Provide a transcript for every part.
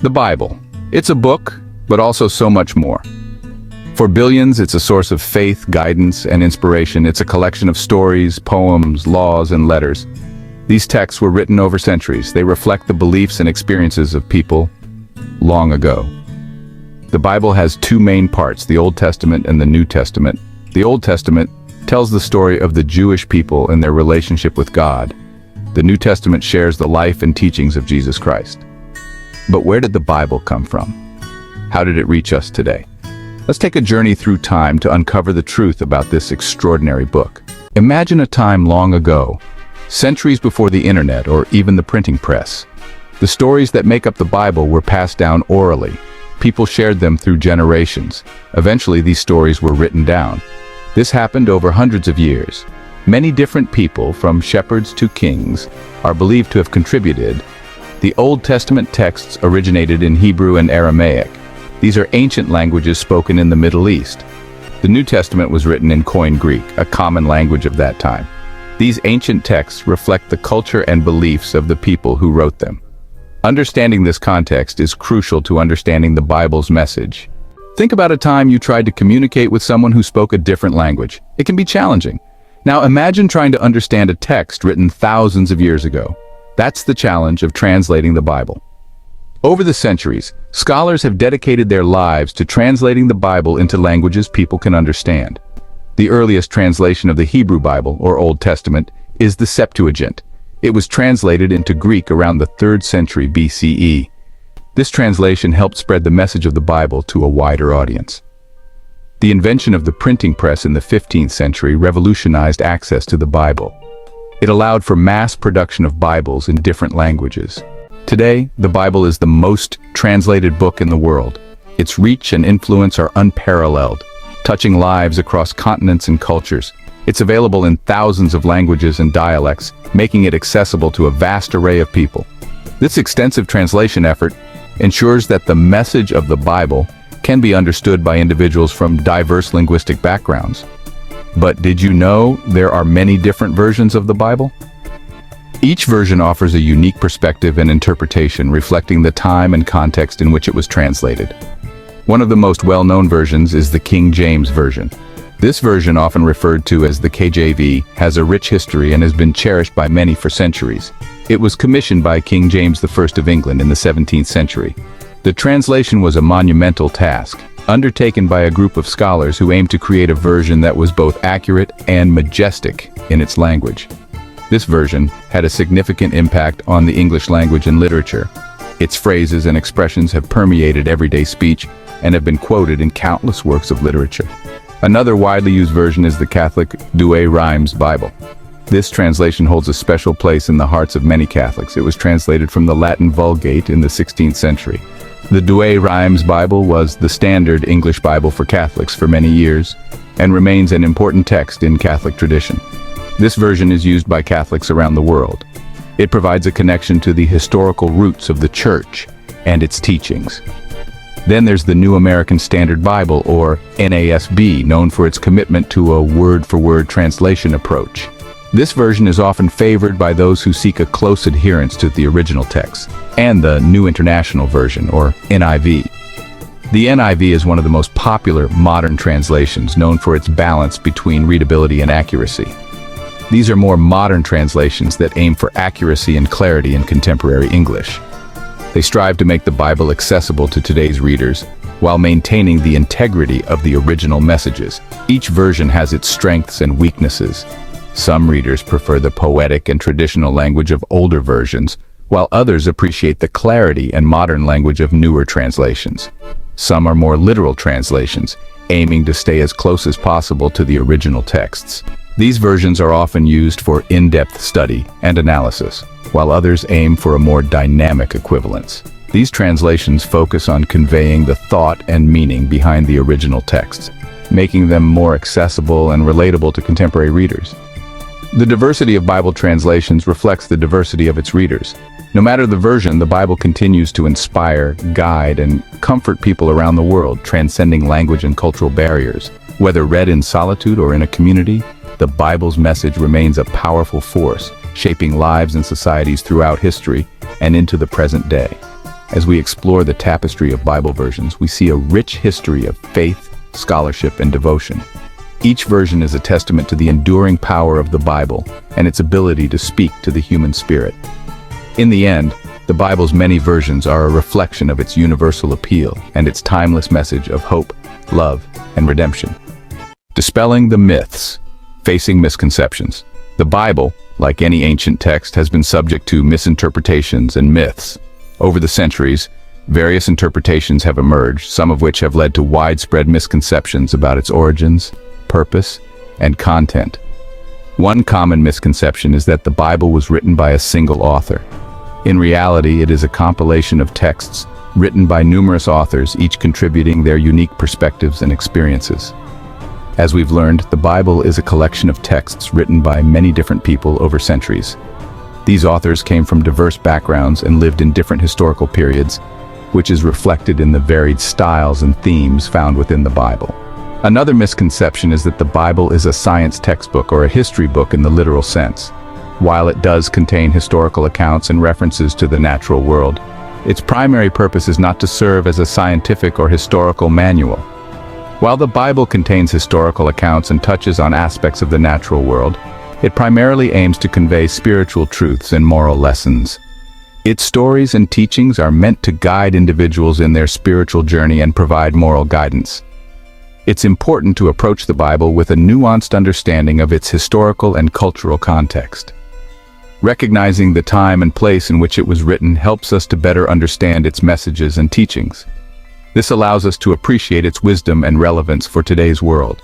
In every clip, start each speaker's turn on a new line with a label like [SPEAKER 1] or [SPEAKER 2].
[SPEAKER 1] The Bible. It's a book, but also so much more. For billions, it's a source of faith, guidance, and inspiration. It's a collection of stories, poems, laws, and letters. These texts were written over centuries. They reflect the beliefs and experiences of people long ago. The Bible has two main parts, the Old Testament and the New Testament. The Old Testament tells the story of the Jewish people and their relationship with God. The New Testament shares the life and teachings of Jesus Christ. But where did the Bible come from? How did it reach us today? Let's take a journey through time to uncover the truth about this extraordinary book. Imagine a time long ago, centuries before the internet or even the printing press. The stories that make up the Bible were passed down orally. People shared them through generations. Eventually, these stories were written down. This happened over hundreds of years. Many different people, from shepherds to kings, are believed to have contributed. The Old Testament texts originated in Hebrew and Aramaic. These are ancient languages spoken in the Middle East. The New Testament was written in Koine Greek, a common language of that time. These ancient texts reflect the culture and beliefs of the people who wrote them. Understanding this context is crucial to understanding the Bible's message. Think about a time you tried to communicate with someone who spoke a different language. It can be challenging. Now imagine trying to understand a text written thousands of years ago. That's the challenge of translating the Bible. Over the centuries, scholars have dedicated their lives to translating the Bible into languages people can understand. The earliest translation of the Hebrew Bible, or Old Testament, is the Septuagint. It was translated into Greek around the 3rd century BCE. This translation helped spread the message of the Bible to a wider audience. The invention of the printing press in the 15th century revolutionized access to the Bible. It allowed for mass production of Bibles in different languages. Today, the Bible is the most translated book in the world. Its reach and influence are unparalleled, touching lives across continents and cultures. It's available in thousands of languages and dialects, making it accessible to a vast array of people. This extensive translation effort ensures that the message of the Bible can be understood by individuals from diverse linguistic backgrounds. But did you know there are many different versions of the Bible? Each version offers a unique perspective and interpretation reflecting the time and context in which it was translated. One of the most well-known versions is the King James Version. This version, often referred to as the KJV, has a rich history and has been cherished by many for centuries. It was commissioned by King James I of England in the 17th century. The translation was a monumental task, undertaken by a group of scholars who aimed to create a version that was both accurate and majestic in its language. This version had a significant impact on the English language and literature. Its phrases and expressions have permeated everyday speech and have been quoted in countless works of literature. Another widely used version is the Catholic Douay-Rheims Bible. This translation holds a special place in the hearts of many Catholics. It was translated from the Latin Vulgate in the 16th century. The Douay-Rheims Bible was the standard English Bible for Catholics for many years and remains an important text in Catholic tradition. This version is used by Catholics around the world. It provides a connection to the historical roots of the Church and its teachings. Then there's the New American Standard Bible, or NASB, known for its commitment to a word-for-word translation approach. This version is often favored by those who seek a close adherence to the original text, and the New International Version, or NIV. The NIV is one of the most popular modern translations, known for its balance between readability and accuracy. These are more modern translations that aim for accuracy and clarity in contemporary English. They strive to make the Bible accessible to today's readers while maintaining the integrity of the original messages. Each version has its strengths and weaknesses. Some readers prefer the poetic and traditional language of older versions, while others appreciate the clarity and modern language of newer translations. Some are more literal translations, aiming to stay as close as possible to the original texts. These versions are often used for in-depth study and analysis, while others aim for a more dynamic equivalence. These translations focus on conveying the thought and meaning behind the original texts, making them more accessible and relatable to contemporary readers. The diversity of Bible translations reflects the diversity of its readers. No matter the version, the Bible continues to inspire, guide, and comfort people around the world, transcending language and cultural barriers. Whether read in solitude or in a community, the Bible's message remains a powerful force, shaping lives and societies throughout history and into the present day. As we explore the tapestry of Bible versions, we see a rich history of faith, scholarship, and devotion. Each version is a testament to the enduring power of the Bible and its ability to speak to the human spirit. In the end, the Bible's many versions are a reflection of its universal appeal and its timeless message of hope, love, and redemption. Dispelling the myths, facing misconceptions. The Bible, like any ancient text, has been subject to misinterpretations and myths. Over the centuries, various interpretations have emerged, some of which have led to widespread misconceptions about its origins, purpose, and content. One common misconception is that the Bible was written by a single author. In reality, it is a compilation of texts written by numerous authors, each contributing their unique perspectives and experiences. As we've learned, the Bible is a collection of texts written by many different people over centuries. These authors came from diverse backgrounds and lived in different historical periods, which is reflected in the varied styles and themes found within the Bible. Another misconception is that the Bible is a science textbook or a history book in the literal sense. While it does contain historical accounts and references to the natural world, its primary purpose is not to serve as a scientific or historical manual. While the Bible contains historical accounts and touches on aspects of the natural world, it primarily aims to convey spiritual truths and moral lessons. Its stories and teachings are meant to guide individuals in their spiritual journey and provide moral guidance. It's important to approach the Bible with a nuanced understanding of its historical and cultural context. Recognizing the time and place in which it was written helps us to better understand its messages and teachings. This allows us to appreciate its wisdom and relevance for today's world.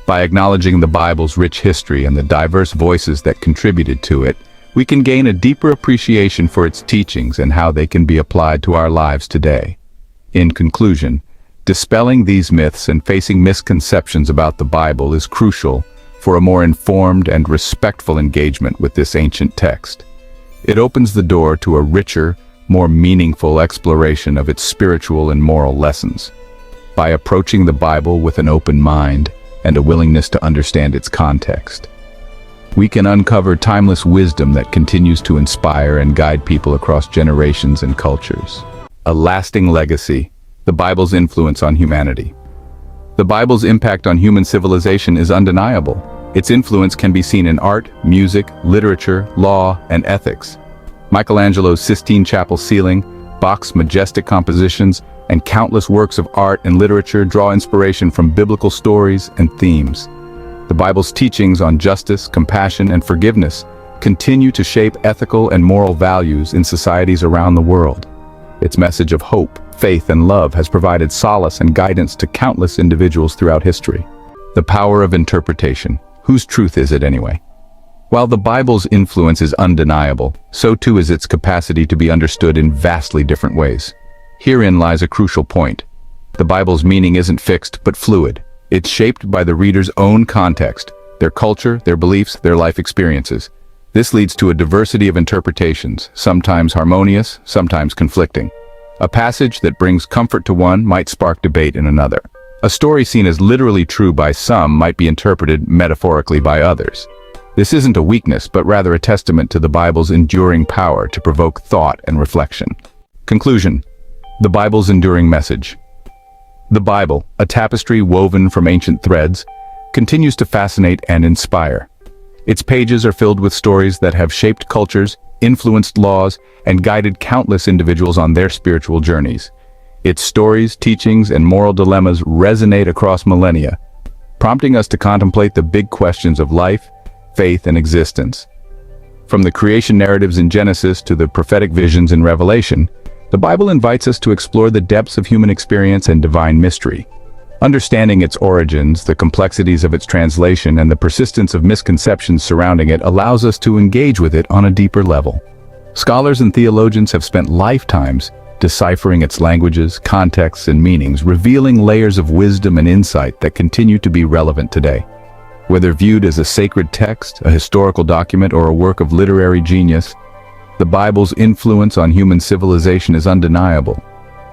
[SPEAKER 1] By acknowledging the Bible's rich history and the diverse voices that contributed to it, we can gain a deeper appreciation for its teachings and how they can be applied to our lives today. In conclusion, dispelling these myths and facing misconceptions about the Bible is crucial for a more informed and respectful engagement with this ancient text. It opens the door to a richer, more meaningful exploration of its spiritual and moral lessons. By approaching the Bible with an open mind and a willingness to understand its context, we can uncover timeless wisdom that continues to inspire and guide people across generations and cultures. A lasting legacy, the Bible's influence on humanity. The Bible's impact on human civilization is undeniable. Its influence can be seen in art, music, literature, law, and ethics. Michelangelo's Sistine Chapel ceiling, Bach's majestic compositions, and countless works of art and literature draw inspiration from biblical stories and themes. The Bible's teachings on justice, compassion, and forgiveness continue to shape ethical and moral values in societies around the world. Its message of hope, faith, and love has provided solace and guidance to countless individuals throughout history. The power of interpretation. Whose truth is it anyway? While the Bible's influence is undeniable, so too is its capacity to be understood in vastly different ways. Herein lies a crucial point. The Bible's meaning isn't fixed but fluid. It's shaped by the reader's own context, their culture, their beliefs, their life experiences. This leads to a diversity of interpretations, sometimes harmonious, sometimes conflicting. A passage that brings comfort to one might spark debate in another. A story seen as literally true by some might be interpreted metaphorically by others. This isn't a weakness, but rather a testament to the Bible's enduring power to provoke thought and reflection. Conclusion. The Bible's enduring message. The Bible, a tapestry woven from ancient threads, continues to fascinate and inspire. Its pages are filled with stories that have shaped cultures, influenced laws, and guided countless individuals on their spiritual journeys. Its stories, teachings, and moral dilemmas resonate across millennia, prompting us to contemplate the big questions of life, faith, and existence. From the creation narratives in Genesis to the prophetic visions in Revelation, the Bible invites us to explore the depths of human experience and divine mystery. Understanding its origins, the complexities of its translation, and the persistence of misconceptions surrounding it allows us to engage with it on a deeper level. Scholars and theologians have spent lifetimes deciphering its languages, contexts, and meanings, revealing layers of wisdom and insight that continue to be relevant today. Whether viewed as a sacred text, a historical document, or a work of literary genius, the Bible's influence on human civilization is undeniable.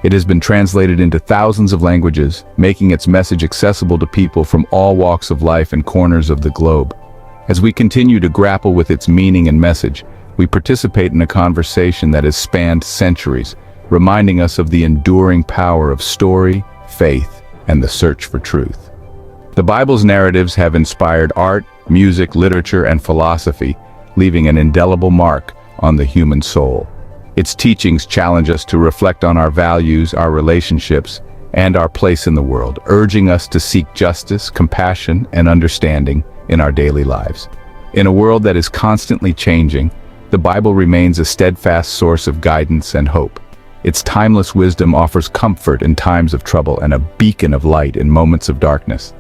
[SPEAKER 1] It has been translated into thousands of languages, making its message accessible to people from all walks of life and corners of the globe. As we continue to grapple with its meaning and message, we participate in a conversation that has spanned centuries, reminding us of the enduring power of story, faith, and the search for truth. The Bible's narratives have inspired art, music, literature, and philosophy, leaving an indelible mark on the human soul. Its teachings challenge us to reflect on our values, our relationships, and our place in the world, urging us to seek justice, compassion, and understanding in our daily lives. In a world that is constantly changing, the Bible remains a steadfast source of guidance and hope. Its timeless wisdom offers comfort in times of trouble and a beacon of light in moments of darkness.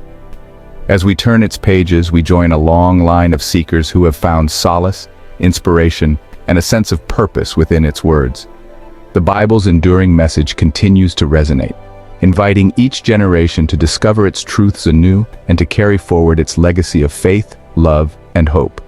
[SPEAKER 1] As we turn its pages, we join a long line of seekers who have found solace, inspiration, and a sense of purpose within its words. The Bible's enduring message continues to resonate, inviting each generation to discover its truths anew and to carry forward its legacy of faith, love, and hope.